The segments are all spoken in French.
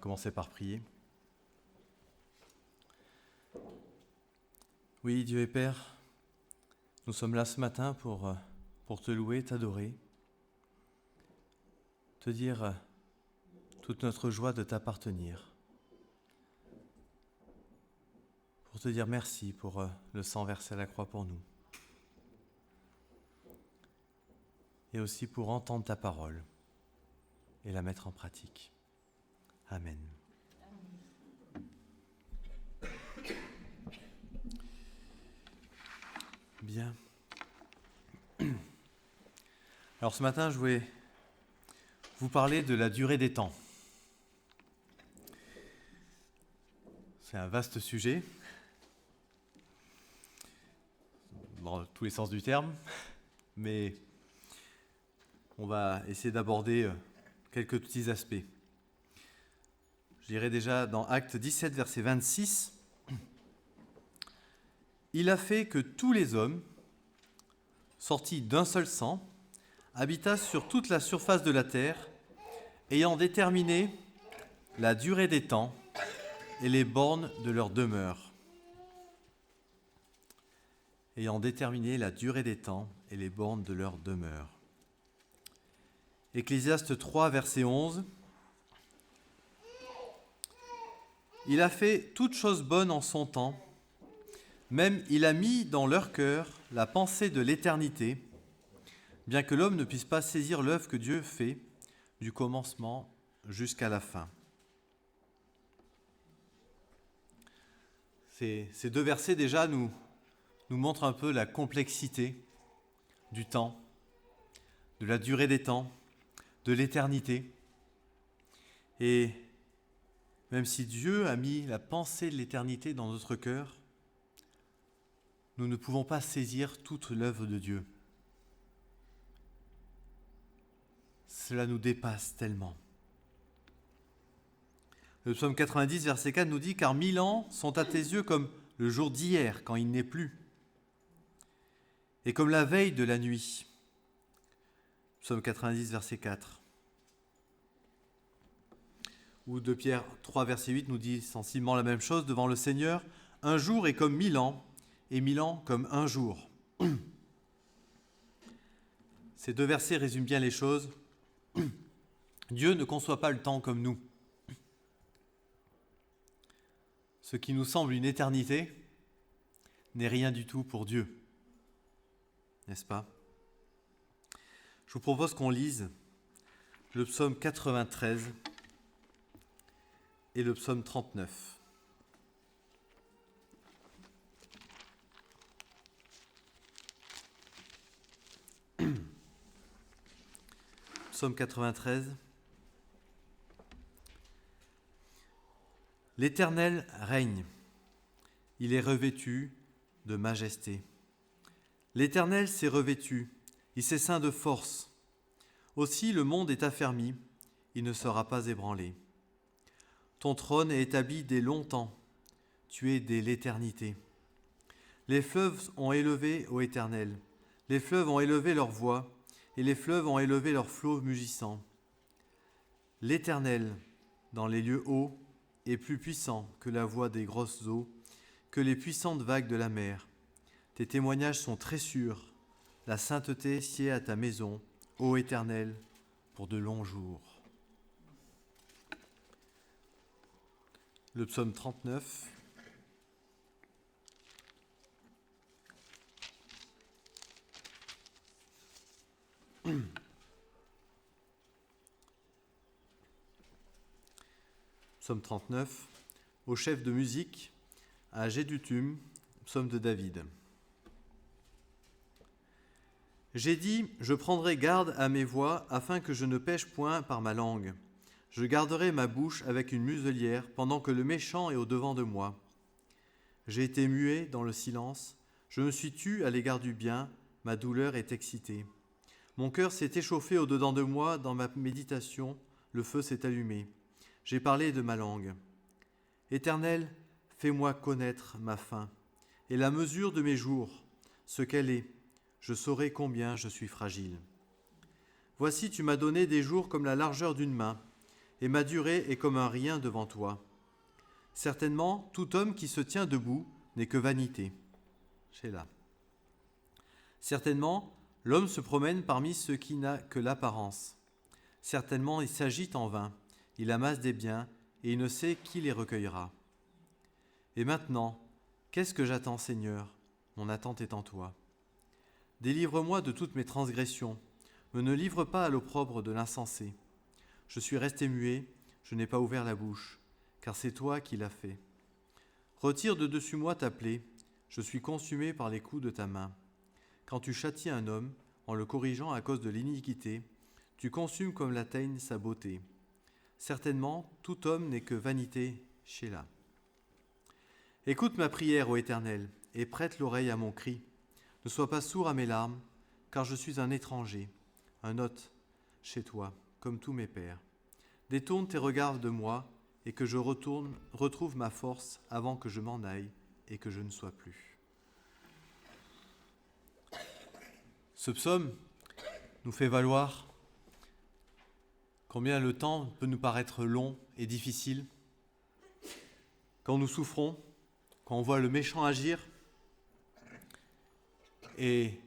commencer par prier. Oui, Dieu et Père, nous sommes là ce matin pour te louer, t'adorer, te dire toute notre joie de t'appartenir, pour te dire merci pour le sang versé à la croix pour nous, et aussi pour entendre ta parole et la mettre en pratique. Amen. Bien. Alors ce matin, je voulais vous parler de la durée des temps. C'est un vaste sujet, dans tous les sens du terme, mais on va essayer d'aborder quelques petits aspects. Je dirais déjà dans Actes 17, verset 26, « Il a fait que tous les hommes, sortis d'un seul sang, habitassent sur toute la surface de la terre, ayant déterminé la durée des temps et les bornes de leur demeure. » Ayant déterminé la durée des temps et les bornes de leur demeure. Ecclésiaste 3, verset 11. « Il a fait toutes choses bonnes en son temps, même il a mis dans leur cœur la pensée de l'éternité, bien que l'homme ne puisse pas saisir l'œuvre que Dieu fait du commencement jusqu'à la fin. » Ces deux versets déjà nous montrent un peu la complexité du temps, de la durée des temps, de l'éternité. Et même si Dieu a mis la pensée de l'éternité dans notre cœur, nous ne pouvons pas saisir toute l'œuvre de Dieu. Cela nous dépasse tellement. Le psaume 90, verset 4 nous dit « Car 1000 ans sont à tes yeux comme le jour d'hier, quand il n'est plus, et comme la veille de la nuit. » Psaume 90, verset 4. Ou 2 Pierre 3, verset 8 nous dit sensiblement la même chose. « Devant le Seigneur, un jour est comme 1000 ans, et 1000 ans comme un jour. » Ces deux versets résument bien les choses. Dieu ne conçoit pas le temps comme nous. Ce qui nous semble une éternité n'est rien du tout pour Dieu. N'est-ce pas ? Je vous propose qu'on lise le psaume 93 et le psaume 39. Psaume 93. L'Éternel règne, il est revêtu de majesté. L'Éternel s'est revêtu, il s'est ceint de force. Aussi le monde est affermi, il ne sera pas ébranlé. Ton trône est établi dès longtemps, tu es dès l'éternité. Les fleuves ont élevé, ô Éternel, les fleuves ont élevé leur voix, et les fleuves ont élevé leurs flots mugissants. L'Éternel, dans les lieux hauts, est plus puissant que la voix des grosses eaux, que les puissantes vagues de la mer. Tes témoignages sont très sûrs, la sainteté sied à ta maison, ô Éternel, pour de longs jours. Le psaume 39. Psaume 39, au chef de musique, à Gédutum, psaume de David. J'ai dit, je prendrai garde à mes voix, afin que je ne pêche point par ma langue. Je garderai ma bouche avec une muselière, pendant que le méchant est au-devant de moi. J'ai été muet dans le silence, je me suis tu à l'égard du bien, ma douleur est excitée. Mon cœur s'est échauffé au-dedans de moi, dans ma méditation, le feu s'est allumé. J'ai parlé de ma langue. Éternel, fais-moi connaître ma fin, et la mesure de mes jours, ce qu'elle est. Je saurai combien je suis fragile. Voici, tu m'as donné des jours comme la largeur d'une main, et ma durée est comme un rien devant toi. Certainement, tout homme qui se tient debout n'est que vanité. Sheila. Certainement, l'homme se promène parmi ceux qui n'a que l'apparence. Certainement, il s'agite en vain, il amasse des biens, et il ne sait qui les recueillera. Et maintenant, qu'est-ce que j'attends, Seigneur ? Mon attente est en toi. Délivre-moi de toutes mes transgressions, me ne livre pas à l'opprobre de l'insensé. Je suis resté muet, je n'ai pas ouvert la bouche, car c'est toi qui l'as fait. Retire de dessus moi ta plaie, je suis consumé par les coups de ta main. Quand tu châties un homme, en le corrigeant à cause de l'iniquité, tu consumes comme la teigne sa beauté. Certainement, tout homme n'est que vanité, Sheila. Écoute ma prière, ô Éternel, et prête l'oreille à mon cri. Ne sois pas sourd à mes larmes, car je suis un étranger, un hôte chez toi, comme tous mes pères. Détourne tes regards de moi, et que je retrouve ma force avant que je m'en aille et que je ne sois plus. Ce psaume nous fait valoir combien le temps peut nous paraître long et difficile. Quand nous souffrons, quand on voit le méchant agir, et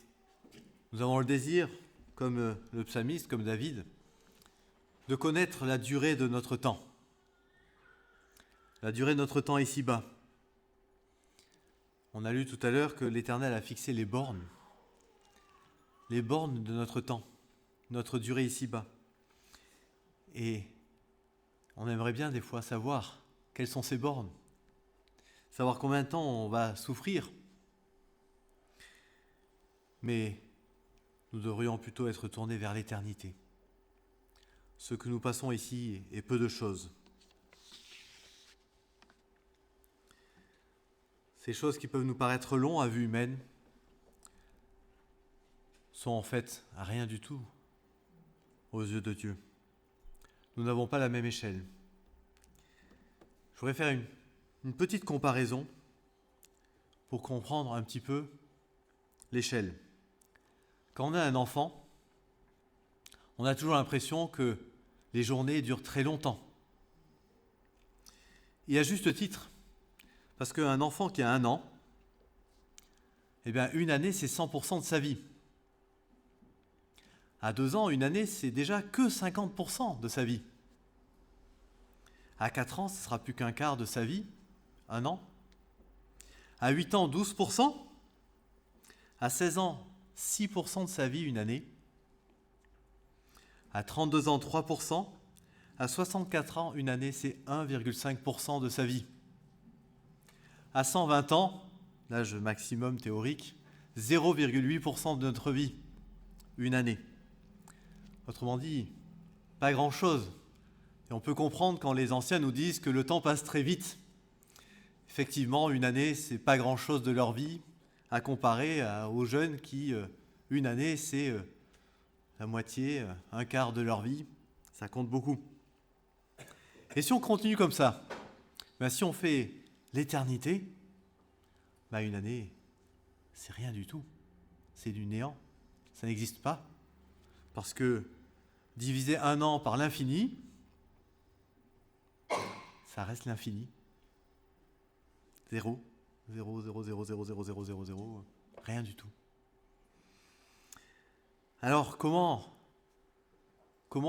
nous avons le désir, comme le psalmiste, comme David, de connaître la durée de notre temps. La durée de notre temps ici-bas. On a lu tout à l'heure que l'Éternel a fixé les bornes de notre temps, notre durée ici-bas. Et on aimerait bien des fois savoir quelles sont ces bornes, savoir combien de temps on va souffrir. Mais nous devrions plutôt être tournés vers l'éternité. Ce que nous passons ici est peu de choses. Ces choses qui peuvent nous paraître longues à vue humaine sont en fait rien du tout aux yeux de Dieu. Nous n'avons pas la même échelle. Je voudrais faire une petite comparaison pour comprendre un petit peu l'échelle. Quand on a un enfant, on a toujours l'impression que les journées durent très longtemps. Et à juste titre, parce qu'un enfant qui a 1 an, eh bien, une année, c'est 100% de sa vie. À 2 ans, une année, c'est déjà que 50% de sa vie. À 4 ans, ce ne sera plus qu'un quart de sa vie, 1 an. À 8 ans, 12%. À 16 ans, 6% de sa vie, une année. À 32 ans, 3%. À 64 ans, une année, c'est 1,5% de sa vie. À 120 ans, l'âge maximum théorique, 0,8% de notre vie, une année. Autrement dit, pas grand-chose. Et on peut comprendre quand les anciens nous disent que le temps passe très vite. Effectivement, une année, c'est pas grand-chose de leur vie à comparer aux jeunes qui, une année, c'est la moitié, un quart de leur vie. Ça compte beaucoup. Et si on continue comme ça, si on fait l'éternité, une année, c'est rien du tout. C'est du néant. Ça n'existe pas. Parce que diviser 1 an par l'infini, ça reste l'infini. 0, 0, 0, 0, 0, 0, 0, 0, 0, rien du tout. Alors comment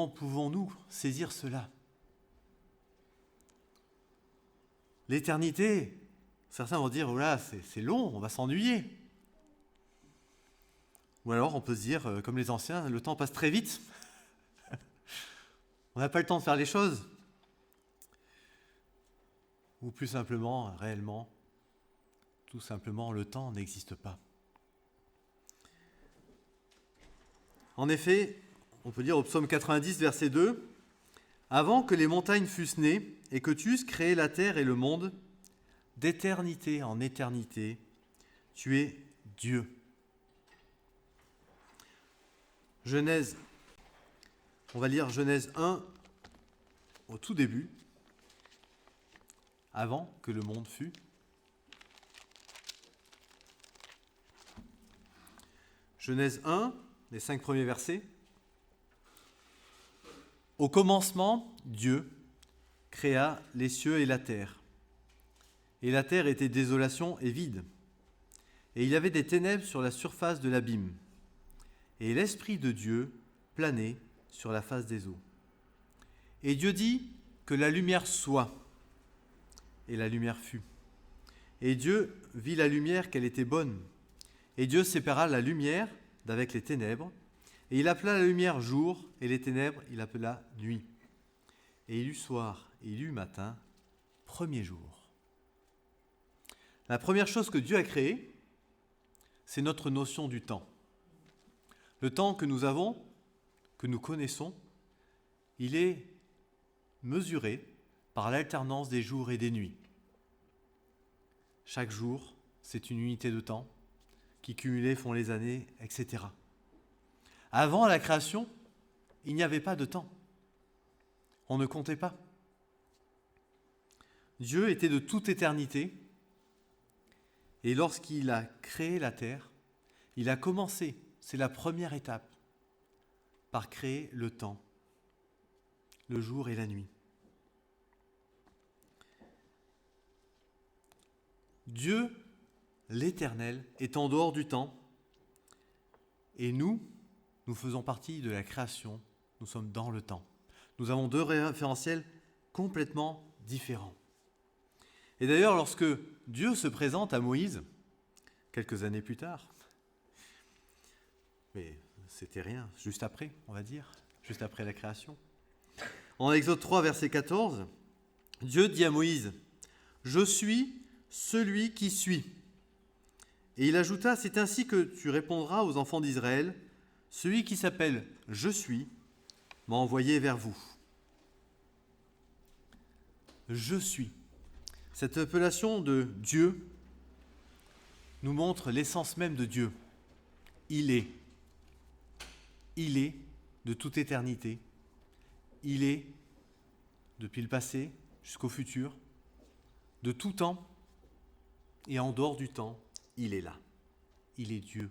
pouvons-nous saisir cela ? L'éternité, certains vont dire, voilà, c'est long, on va s'ennuyer. Ou alors on peut se dire, comme les anciens, le temps passe très vite. On n'a pas le temps de faire les choses. Ou plus simplement, réellement, tout simplement, le temps n'existe pas. En effet, on peut dire au psaume 90, verset 2, « Avant que les montagnes fussent nées et que tu eusses créé la terre et le monde, d'éternité en éternité, tu es Dieu. » Genèse, on va lire Genèse 1 au tout début, avant que le monde fût. Genèse 1, les 5 premiers versets. Au commencement, Dieu, créa les cieux et la terre. Et la terre était désolation et vide. Et il y avait des ténèbres sur la surface de l'abîme. Et l'Esprit de Dieu planait sur la face des eaux. Et Dieu dit que la lumière soit. Et la lumière fut. Et Dieu vit la lumière qu'elle était bonne. Et Dieu sépara la lumière d'avec les ténèbres. Et il appela la lumière jour, et les ténèbres il appela nuit. Et il eut soir, et il eut matin, premier jour. La première chose que Dieu a créée, c'est notre notion du temps. Le temps que nous avons, que nous connaissons, il est mesuré par l'alternance des jours et des nuits. Chaque jour, c'est une unité de temps qui cumulées font les années, etc. Avant la création, il n'y avait pas de temps. On ne comptait pas. Dieu était de toute éternité et lorsqu'il a créé la terre, il a commencé, c'est la première étape, par créer le temps, le jour et la nuit. Dieu, l'Éternel, est en dehors du temps et nous faisons partie de la création, nous sommes dans le temps. Nous avons deux référentiels complètement différents. Et d'ailleurs, lorsque Dieu se présente à Moïse, quelques années plus tard, mais c'était rien, juste après, on va dire, juste après la création. En Exode 3, verset 14, Dieu dit à Moïse, « Je suis celui qui suis. » Et il ajouta, « C'est ainsi que tu répondras aux enfants d'Israël, celui qui s'appelle « Je suis » m'a envoyé vers vous. » Je suis. Cette appellation de Dieu nous montre l'essence même de Dieu. Il est. Il est de toute éternité. Il est depuis le passé jusqu'au futur, de tout temps et en dehors du temps, il est là. Il est Dieu.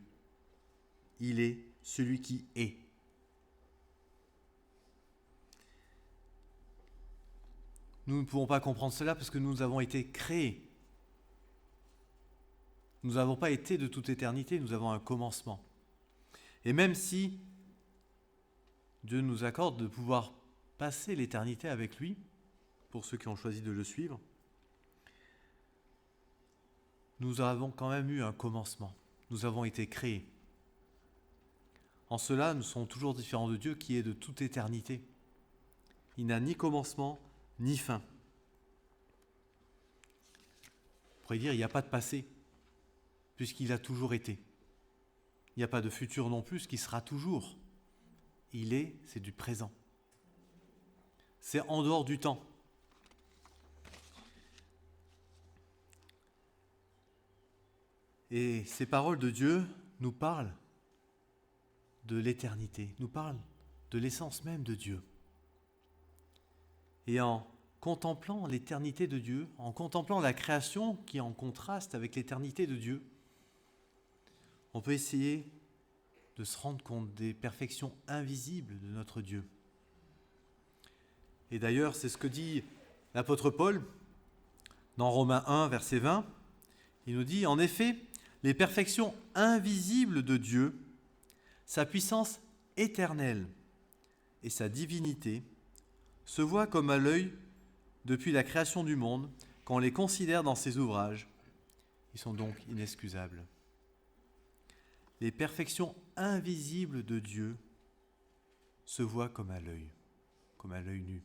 Il est celui qui est. Nous ne pouvons pas comprendre cela parce que nous avons été créés. Nous n'avons pas été de toute éternité, nous avons un commencement. Et même si Dieu nous accorde de pouvoir passer l'éternité avec lui, pour ceux qui ont choisi de le suivre, nous avons quand même eu un commencement. Nous avons été créés. En cela, nous sommes toujours différents de Dieu qui est de toute éternité. Il n'a ni commencement, ni fin. On pourrait dire qu'il n'y a pas de passé, puisqu'il a toujours été. Il n'y a pas de futur non plus, qui sera toujours. Il est, c'est du présent. C'est en dehors du temps. Et ces paroles de Dieu nous parlent de l'éternité, nous parlent de l'essence même de Dieu. Et en contemplant l'éternité de Dieu, en contemplant la création qui est en contraste avec l'éternité de Dieu, on peut essayer de se rendre compte des perfections invisibles de notre Dieu. Et d'ailleurs, c'est ce que dit l'apôtre Paul dans Romains 1, verset 20. Il nous dit, en effet, les perfections invisibles de Dieu, sa puissance éternelle et sa divinité se voient comme à l'œil depuis la création du monde, quand on les considère dans ses ouvrages. Ils sont donc inexcusables. Les perfections invisibles de Dieu se voient comme à l'œil nu.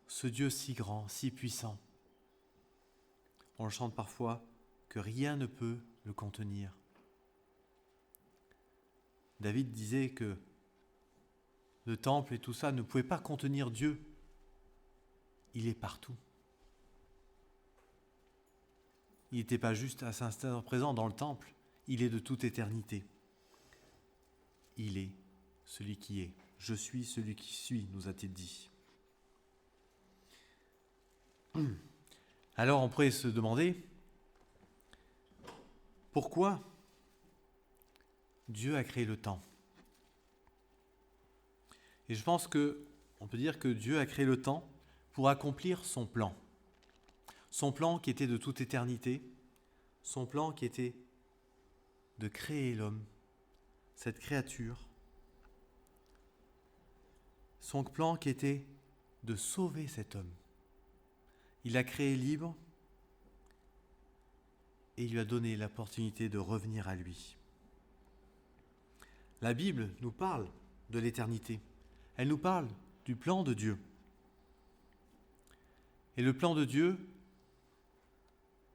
Ce Dieu si grand, si puissant, on le chante parfois, que rien ne peut le contenir. David disait que le temple et tout ça ne pouvait pas contenir Dieu. Il est partout. Il n'était pas juste à s'installer présent dans le temple, il est de toute éternité. Il est celui qui est. Je suis celui qui suis, nous a-t-il dit. Alors on pourrait se demander, pourquoi Dieu a créé le temps ? Et je pense on peut dire que Dieu a créé le temps pour accomplir son plan. Son plan qui était de toute éternité, son plan qui était de créer l'homme, cette créature. Son plan qui était de sauver cet homme. Il l'a créé libre et il lui a donné l'opportunité de revenir à lui. La Bible nous parle de l'éternité. Elle nous parle du plan de Dieu. Et le plan de Dieu,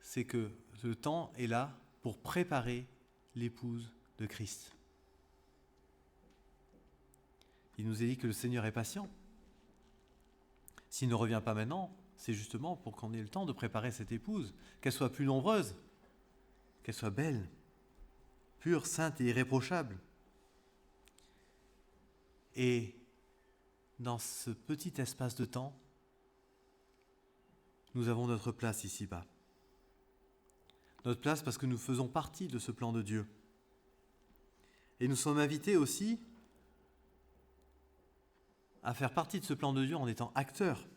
c'est que le temps est là pour préparer l'épouse de Christ. Il nous est dit que le Seigneur est patient. S'il ne revient pas maintenant, c'est justement pour qu'on ait le temps de préparer cette épouse, qu'elle soit plus nombreuse, qu'elle soit belle, pure, sainte et irréprochable. Et dans ce petit espace de temps, nous avons notre place ici-bas. Notre place parce que nous faisons partie de ce plan de Dieu. Et nous sommes invités aussi à faire partie de ce plan de Dieu en étant acteurs.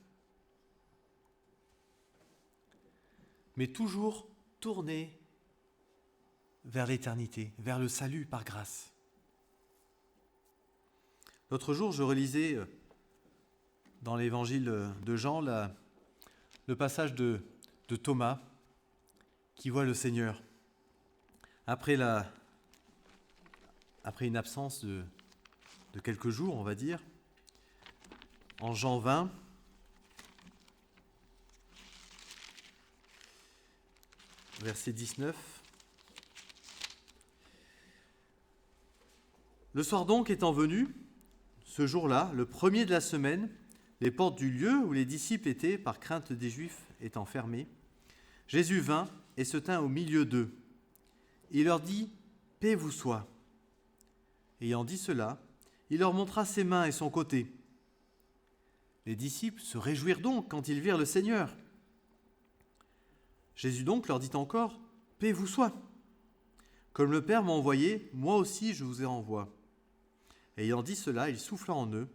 Mais toujours tournés vers l'éternité, vers le salut par grâce. L'autre jour, je relisais dans l'évangile de Jean le passage de Thomas qui voit le Seigneur après une absence de quelques jours, on va dire. En Jean 20, verset 19. Le soir donc étant venu, ce jour-là, le premier de la semaine, les portes du lieu où les disciples étaient, par crainte des Juifs, étant fermées, Jésus vint et se tint au milieu d'eux. Il leur dit « Paix vous soit ». Ayant dit cela, il leur montra ses mains et son côté. Les disciples se réjouirent donc quand ils virent le Seigneur. Jésus donc leur dit encore « Paix vous soit ». Comme le Père m'a envoyé, moi aussi je vous ai envoyé. Ayant dit cela, il souffla en eux,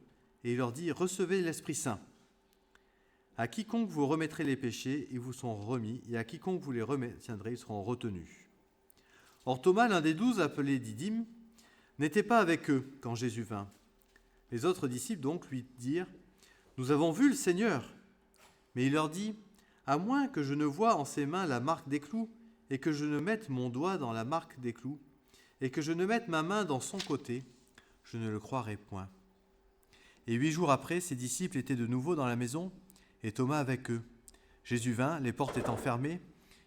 et il leur dit « Recevez l'Esprit Saint. À quiconque vous remettrez les péchés, ils vous sont remis, et à quiconque vous les retiendrez, ils seront retenus. » Or Thomas, l'un des 12, appelé Didyme, n'était pas avec eux quand Jésus vint. Les autres disciples donc lui dirent « Nous avons vu le Seigneur. » Mais il leur dit « À moins que je ne voie en ses mains la marque des clous, et que je ne mette mon doigt dans la marque des clous, et que je ne mette ma main dans son côté, je ne le croirai point. » Et 8 jours après, ses disciples étaient de nouveau dans la maison, et Thomas avec eux. Jésus vint, les portes étant fermées,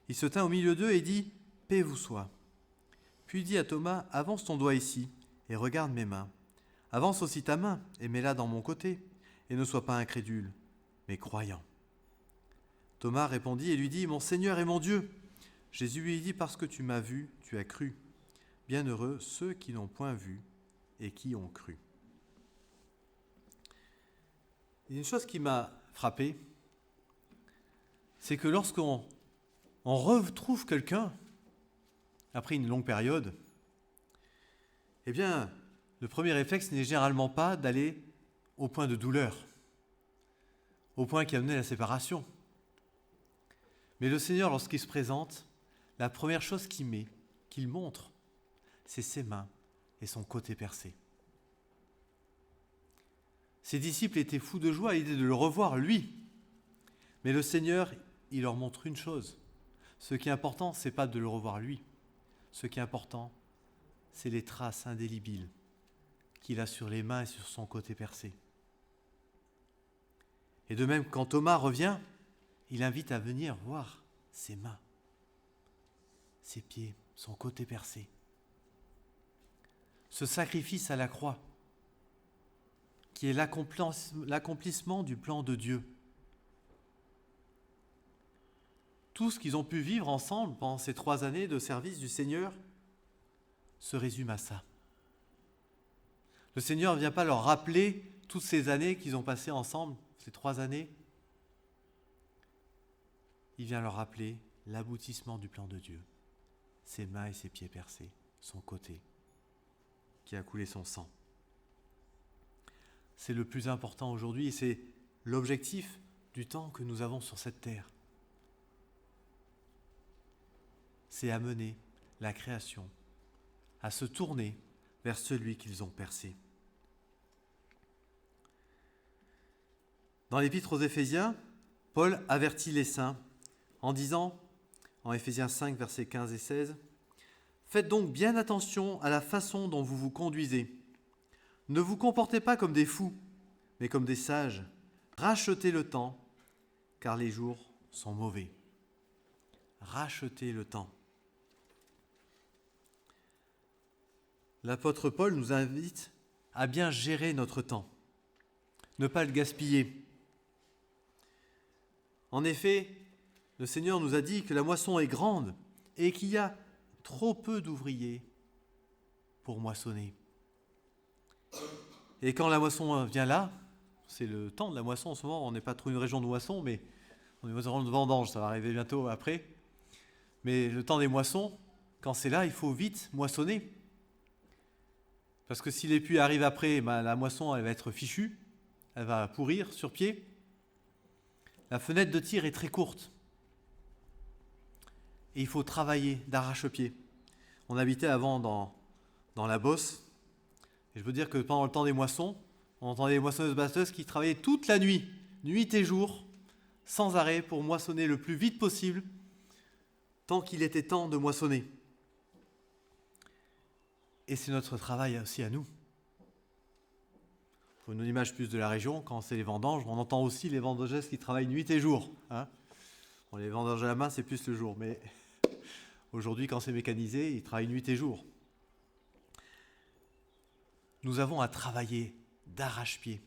il se tint au milieu d'eux et dit « Paix vous soit ». Puis il dit à Thomas « Avance ton doigt ici, et regarde mes mains. Avance aussi ta main, et mets-la dans mon côté, et ne sois pas incrédule, mais croyant. » Thomas répondit et lui dit « Mon Seigneur et mon Dieu !» Jésus lui dit « Parce que tu m'as vu, tu as cru. Bienheureux ceux qui n'ont point vu et qui ont cru. » Il y a une chose qui m'a frappé, c'est que lorsqu'on retrouve quelqu'un, après une longue période, eh bien, le premier réflexe n'est généralement pas d'aller au point de douleur, au point qui a amené la séparation. Mais le Seigneur, lorsqu'il se présente, la première chose qu'il montre, c'est ses mains et son côté percé. Ses disciples étaient fous de joie à l'idée de le revoir, lui. Mais le Seigneur, il leur montre une chose. Ce qui est important, ce n'est pas de le revoir, lui. Ce qui est important, c'est les traces indélébiles qu'il a sur les mains et sur son côté percé. Et de même, quand Thomas revient, il invite à venir voir ses mains, ses pieds, son côté percé. Ce sacrifice à la croix, qui est l'accomplissement du plan de Dieu. Tout ce qu'ils ont pu vivre ensemble pendant ces 3 années de service du Seigneur se résume à ça. Le Seigneur ne vient pas leur rappeler toutes ces années qu'ils ont passées ensemble, ces 3 années. Il vient leur rappeler l'aboutissement du plan de Dieu, ses mains et ses pieds percés, son côté, qui a coulé son sang. c'est le plus important aujourd'hui et c'est l'objectif du temps que nous avons sur cette terre. C'est amener la création à se tourner vers celui qu'ils ont percé. Dans l'Épître aux Éphésiens, Paul avertit les saints en disant, en Éphésiens 5, versets 15 et 16, « Faites donc bien attention à la façon dont vous vous conduisez. Ne vous comportez pas comme des fous, mais comme des sages. Rachetez le temps, car les jours sont mauvais. » Rachetez le temps. L'apôtre Paul nous invite à bien gérer notre temps, ne pas le gaspiller. En effet, le Seigneur nous a dit que la moisson est grande et qu'il y a trop peu d'ouvriers pour moissonner. Et quand la moisson vient là, c'est le temps de la moisson en ce moment, on n'est pas trop une région de moisson, mais on est une région de vendange, ça va arriver bientôt après. Mais le temps des moissons, quand c'est là, il faut vite moissonner. Parce que si les pluies arrivent après, la moisson elle va être fichue, elle va pourrir sur pied. La fenêtre de tir est très courte. Et il faut travailler d'arrache-pied. On habitait avant dans la Beauce. Et je veux dire que pendant le temps des moissons, on entendait les moissonneuses-batteuses qui travaillaient toute la nuit, nuit et jour, sans arrêt pour moissonner le plus vite possible, tant qu'il était temps de moissonner. Et c'est notre travail aussi à nous. Pour une image plus de la région, quand c'est les vendanges, on entend aussi les vendangeuses qui travaillent nuit et jour. Bon, les vendanges à la main, c'est plus le jour, mais aujourd'hui, quand c'est mécanisé, ils travaillent nuit et jour. Nous avons à travailler d'arrache-pied,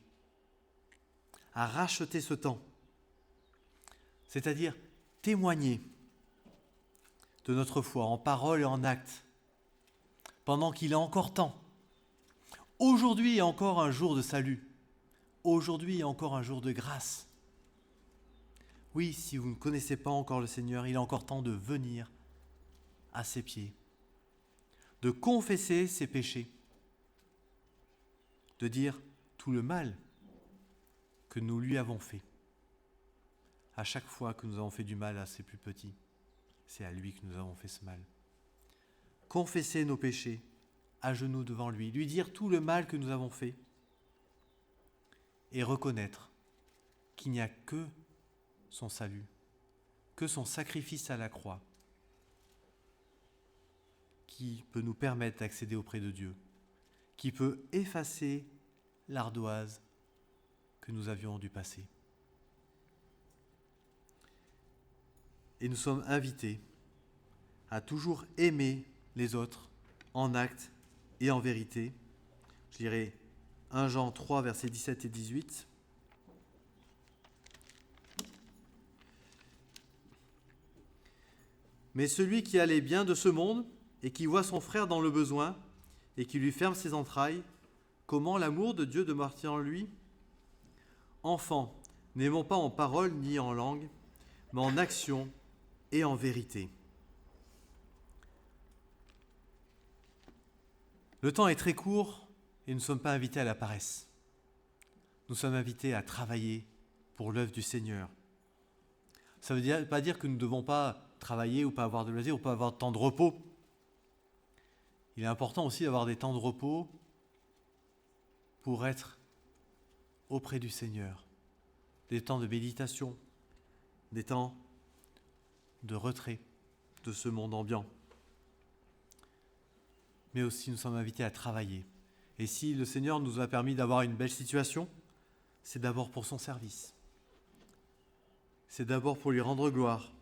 à racheter ce temps, c'est-à-dire témoigner de notre foi en parole et en acte, pendant qu'il est encore temps. Aujourd'hui est encore un jour de salut. Aujourd'hui est encore un jour de grâce. Oui, si vous ne connaissez pas encore le Seigneur, il est encore temps de venir à ses pieds, de confesser ses péchés, de dire tout le mal que nous lui avons fait. À chaque fois que nous avons fait du mal à ses plus petits, c'est à lui que nous avons fait ce mal. Confesser nos péchés à genoux devant lui, lui dire tout le mal que nous avons fait et reconnaître qu'il n'y a que son salut, que son sacrifice à la croix qui peut nous permettre d'accéder auprès de Dieu, qui peut effacer l'ardoise que nous avions du passé. Et nous sommes invités à toujours aimer les autres en acte et en vérité. Je dirais 1 Jean 3, versets 17 et 18. Mais celui qui a les biens de ce monde et qui voit son frère dans le besoin et qui lui ferme ses entrailles, comment l'amour de Dieu demeure-t-il en lui ? Enfants, n'aimons pas en parole ni en langue, mais en action et en vérité. Le temps est très court et nous ne sommes pas invités à la paresse. Nous sommes invités à travailler pour l'œuvre du Seigneur. Ça ne veut pas dire que nous ne devons pas travailler ou pas avoir de loisirs ou pas avoir de temps de repos. Il est important aussi d'avoir des temps de repos pour être auprès du Seigneur. Des temps de méditation, des temps de retrait de ce monde ambiant. Mais aussi nous sommes invités à travailler. Et si le Seigneur nous a permis d'avoir une belle situation, c'est d'abord pour son service. C'est d'abord pour lui rendre gloire,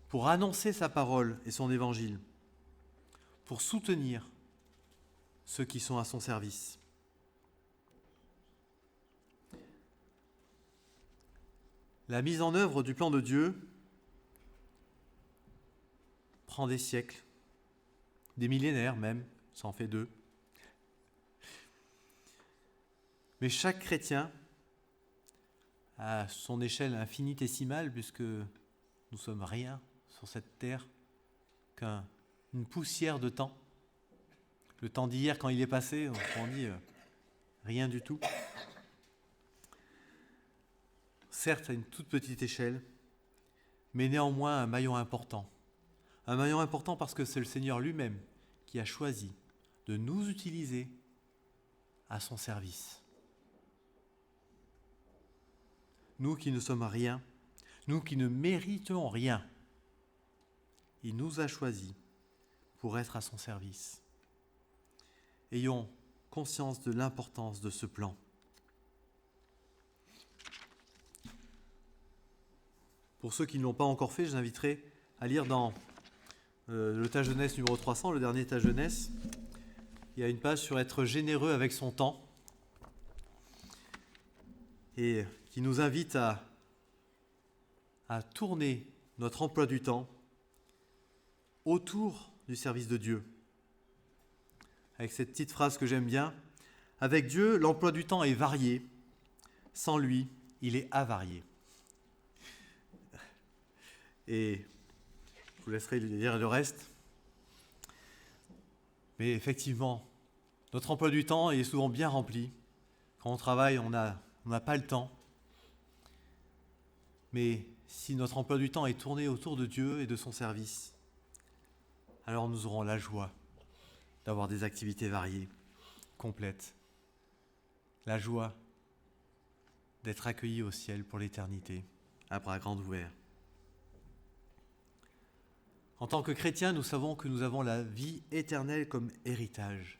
pour annoncer sa parole et son évangile, pour soutenir ceux qui sont à son service. La mise en œuvre du plan de Dieu prend des siècles, des millénaires même, ça en fait 2. Mais chaque chrétien, à son échelle infinitésimale, puisque nous sommes rien sur cette terre, qu'une poussière de temps, le temps d'hier quand il est passé, on dit rien du tout. certes à une toute petite échelle, mais néanmoins un maillon important. Un maillon important parce que c'est le Seigneur lui-même qui a choisi de nous utiliser à son service. Nous qui ne sommes rien, nous qui ne méritons rien, il nous a choisis pour être à son service. Ayons conscience de l'importance de ce plan. Pour ceux qui ne l'ont pas encore fait, je vous inviterai à lire dans le Tâche Jeunesse numéro 300, le dernier Tâche Jeunesse. Il y a une page sur être généreux avec son temps et qui nous invite à tourner notre emploi du temps autour du service de Dieu. Avec cette petite phrase que j'aime bien, avec Dieu, l'emploi du temps est varié, sans lui, il est avarié. Et je vous laisserai lire le reste. Mais effectivement, notre emploi du temps est souvent bien rempli. Quand on travaille, on n'a pas le temps. Mais si notre emploi du temps est tourné autour de Dieu et de son service, alors nous aurons la joie d'avoir des activités variées, complètes. La joie d'être accueillis au ciel pour l'éternité, à bras grands ouverts. En tant que chrétiens, nous savons que nous avons la vie éternelle comme héritage.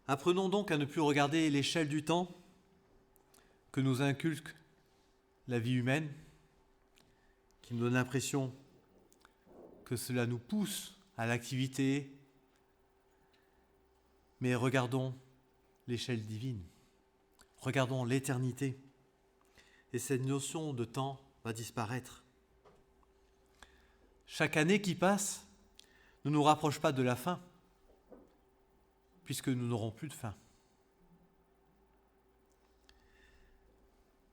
Apprenons donc à ne plus regarder l'échelle du temps que nous inculque la vie humaine, qui nous donne l'impression que cela nous pousse à l'activité, mais regardons l'échelle divine, regardons l'éternité, et cette notion de temps va disparaître. Chaque année qui passe ne nous rapproche pas de la fin, puisque nous n'aurons plus de fin.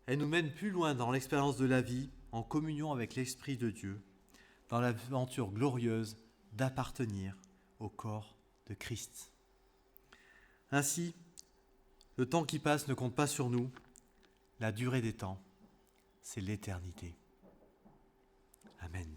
Elle nous mène plus loin dans l'expérience de la vie, en communion avec l'Esprit de Dieu, dans l'aventure glorieuse d'appartenir au corps de Christ. Ainsi, le temps qui passe ne compte pas sur nous, la durée des temps, c'est l'éternité. Amen.